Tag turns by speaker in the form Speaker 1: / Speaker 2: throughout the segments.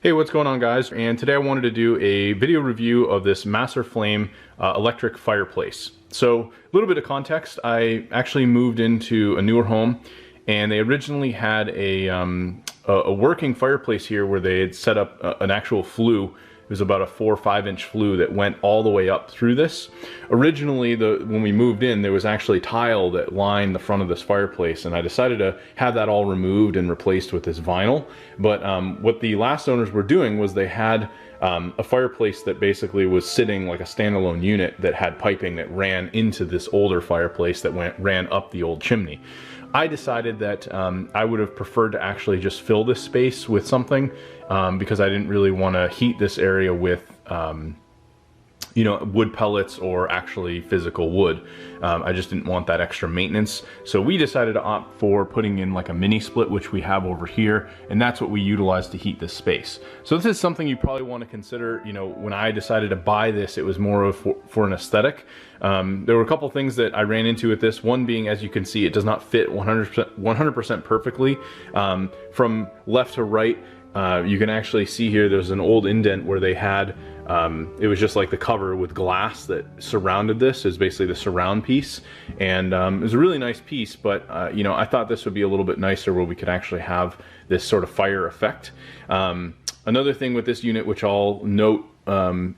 Speaker 1: Hey, what's going on, guys? And today I wanted to do a video review of this Masarflame electric fireplace. So a little bit of context, I actually moved into a newer home and they originally had a working fireplace here where they had set up an actual flue. It was about a 4 or 5 inch flue that went all the way up through this. Originally, when we moved in, there was actually tile that lined the front of this fireplace, and I decided to have that all removed and replaced with this vinyl. But what the last owners were doing was they had a fireplace that basically was sitting like a standalone unit that had piping that ran into this older fireplace that ran up the old chimney. I decided that I would have preferred to actually just fill this space with something because I didn't really want to heat this area with you know, wood pellets or actually physical wood. I just didn't want that extra maintenance. So we decided to opt for putting in like a mini split, which we have over here, and that's what we utilize to heat this space. So this is something you probably want to consider. You know, when I decided to buy this, it was more of for an aesthetic. There were a couple things that I ran into with this. One being, as you can see, it does not fit 100% perfectly. From left to right, you can actually see here there's an old indent where they had it was just like the cover with glass that surrounded this, is basically the surround piece, and it was a really nice piece, but you know, I thought this would be a little bit nicer where we could actually have this sort of fire effect. Another thing with this unit, which I'll note,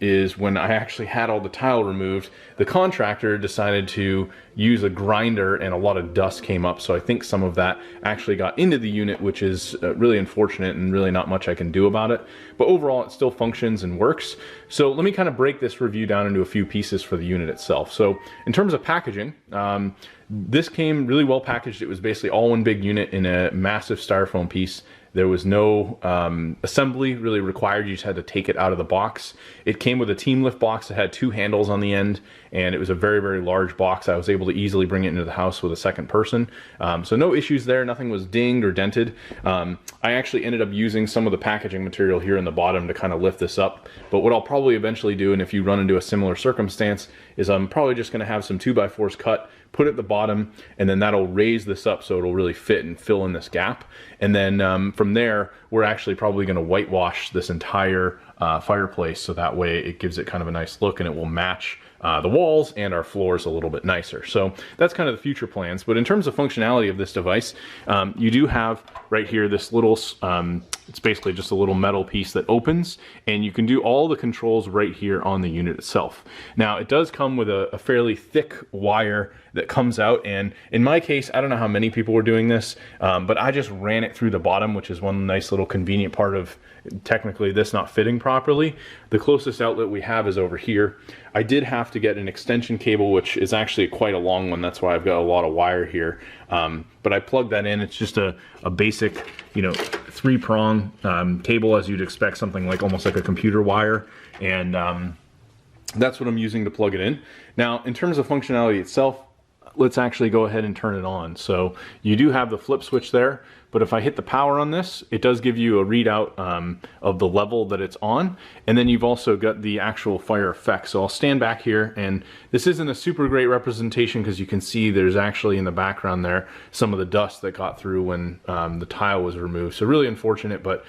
Speaker 1: is when I actually had all the tile removed, the contractor decided to use a grinder and a lot of dust came up, so I think some of that actually got into the unit, which is really unfortunate and really not much I can do about it. But overall, it still functions and works. So let me kind of break this review down into a few pieces for the unit itself. So in terms of packaging, this came really well packaged. It was basically all one big unit in a massive styrofoam piece. There was no assembly really required. You just had to take it out of the box. It came with a team lift box that had 2 handles on the end, and it was a very, very large box. I was able to easily bring it into the house with a second person. So no issues there. Nothing was dinged or dented. I actually ended up using some of the packaging material here in the bottom to kind of lift this up. But what I'll probably eventually do, and if you run into a similar circumstance, is I'm probably just going to have some 2x4s cut, put it at the bottom, and then that'll raise this up so it'll really fit and fill in this gap. And then from there, we're actually probably going to whitewash this entire fireplace, so that way it gives it kind of a nice look and it will match the walls and our floors a little bit nicer. So that's kind of the future plans. But in terms of functionality of this device, you do have right here this little, it's basically just a little metal piece that opens, and you can do all the controls right here on the unit itself. Now, it does come with a fairly thick wire that comes out, and in my case, I don't know how many people were doing this, but I just ran it through the bottom, which is one nice little convenient part of technically this not fitting properly. The closest outlet we have is over here. I did have to get an extension cable, which is actually quite a long one. That's why I've got a lot of wire here. But I plugged that in. It's just a basic, you know, 3-prong cable, as you'd expect, something like almost like a computer wire. And that's what I'm using to plug it in. Now, in terms of functionality itself, let's actually go ahead and turn it on. So you do have the flip switch there, but if I hit the power on this, it does give you a readout of the level that it's on, and then you've also got the actual fire effect. So I'll stand back here, and this isn't a super great representation because you can see there's actually in the background there some of the dust that got through when the tile was removed. So really unfortunate, but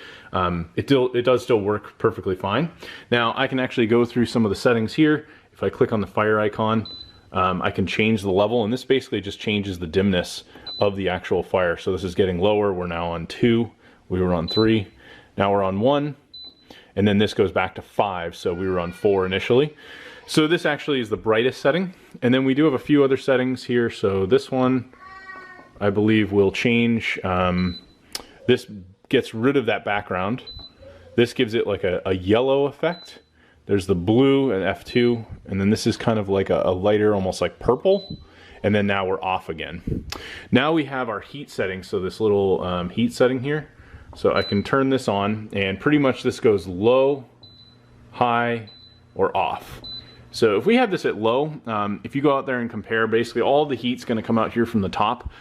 Speaker 1: it does still work perfectly fine. Now I can actually go through some of the settings here. If I click on the fire icon, I can change the level, and this basically just changes the dimness of the actual fire. So this is getting lower. We're now on 2. We were on 3. Now we're on 1. And then this goes back to 5. So we were on 4 initially. So this actually is the brightest setting. And then we do have a few other settings here. So this one, I believe, will change. This gets rid of that background. This gives it like a yellow effect. There's the blue and F2, and then this is kind of like a lighter, almost like purple, and then now we're off again. Now we have our heat setting, so this little heat setting here. So I can turn this on, and pretty much this goes low, high, or off. So if we have this at low, if you go out there and compare, basically all the heat's gonna come out here from the top.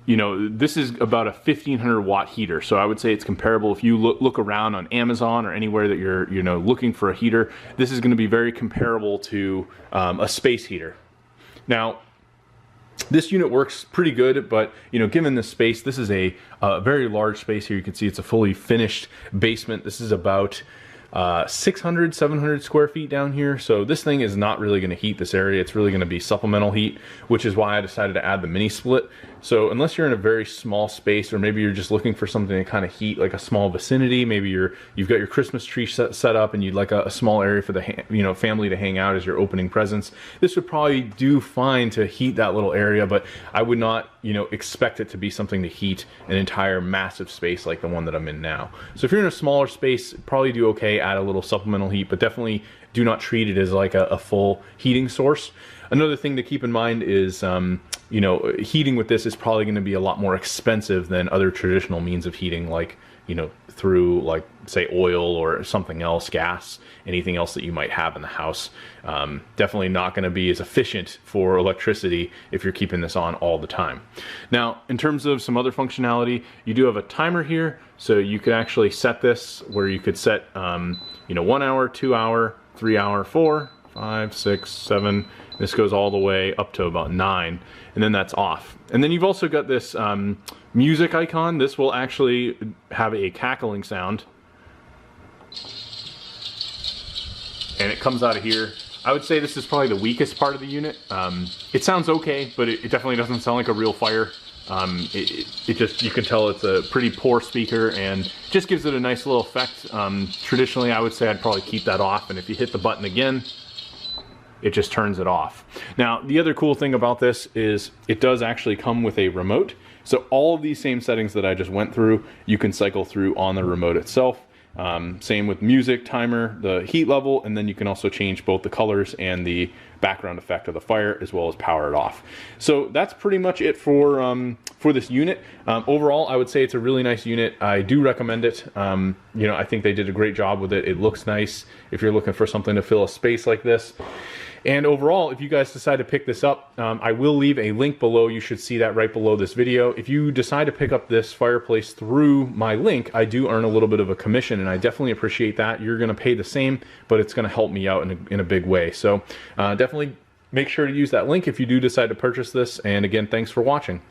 Speaker 1: You know, this is about a 1500 watt heater, so I would say it's comparable. If you look around on Amazon or anywhere that you're looking for a heater, this is going to be very comparable to a space heater. Now, This unit works pretty good, but you know, given this space, this is a very large space here. You can see it's a fully finished basement. This is about 600, 700 square feet down here. So this thing is not really going to heat this area. It's really going to be supplemental heat, which is why I decided to add the mini split. So unless you're in a very small space, or maybe you're just looking for something to kind of heat like a small vicinity, maybe you've got your Christmas tree set up and you'd like a small area for the family to hang out as you're opening presents, this would probably do fine to heat that little area, but I would not expect it to be something to heat an entire massive space like the one that I'm in now. So if you're in a smaller space, probably do okay, add a little supplemental heat, but definitely do not treat it as like a full heating source. Another thing to keep in mind is, heating with this is probably going to be a lot more expensive than other traditional means of heating, like, through like say oil or something else, gas, anything else that you might have in the house. Definitely not going to be as efficient for electricity if you're keeping this on all the time. Now, in terms of some other functionality, you do have a timer here, so you could actually set this where you could set 1 hour, 2 hour, 3 hour, 4, 5, 6, 7. This goes all the way up to about 9, and then that's off. And then you've also got this music icon. This will actually have a cackling sound, and it comes out of here. I would say this is probably the weakest part of the unit. It sounds okay, but it definitely doesn't sound like a real fire. It just, you can tell it's a pretty poor speaker, and just gives it a nice little effect. Traditionally, I would say I'd probably keep that off, and if you hit the button again, it just turns it off. Now, the other cool thing about this is it does actually come with a remote. So all of these same settings that I just went through, you can cycle through on the remote itself. Same with music, timer, the heat level, and then you can also change both the colors and the background effect of the fire, as well as power it off. So that's pretty much it for this unit. Overall, I would say it's a really nice unit. I do recommend it. I think they did a great job with it. It looks nice if you're looking for something to fill a space like this. And overall, if you guys decide to pick this up, I will leave a link below. You should see that right below this video. If you decide to pick up this fireplace through my link, I do earn a little bit of a commission, and I definitely appreciate that. You're going to pay the same, but it's going to help me out in a big way. So definitely make sure to use that link if you do decide to purchase this. And again, thanks for watching.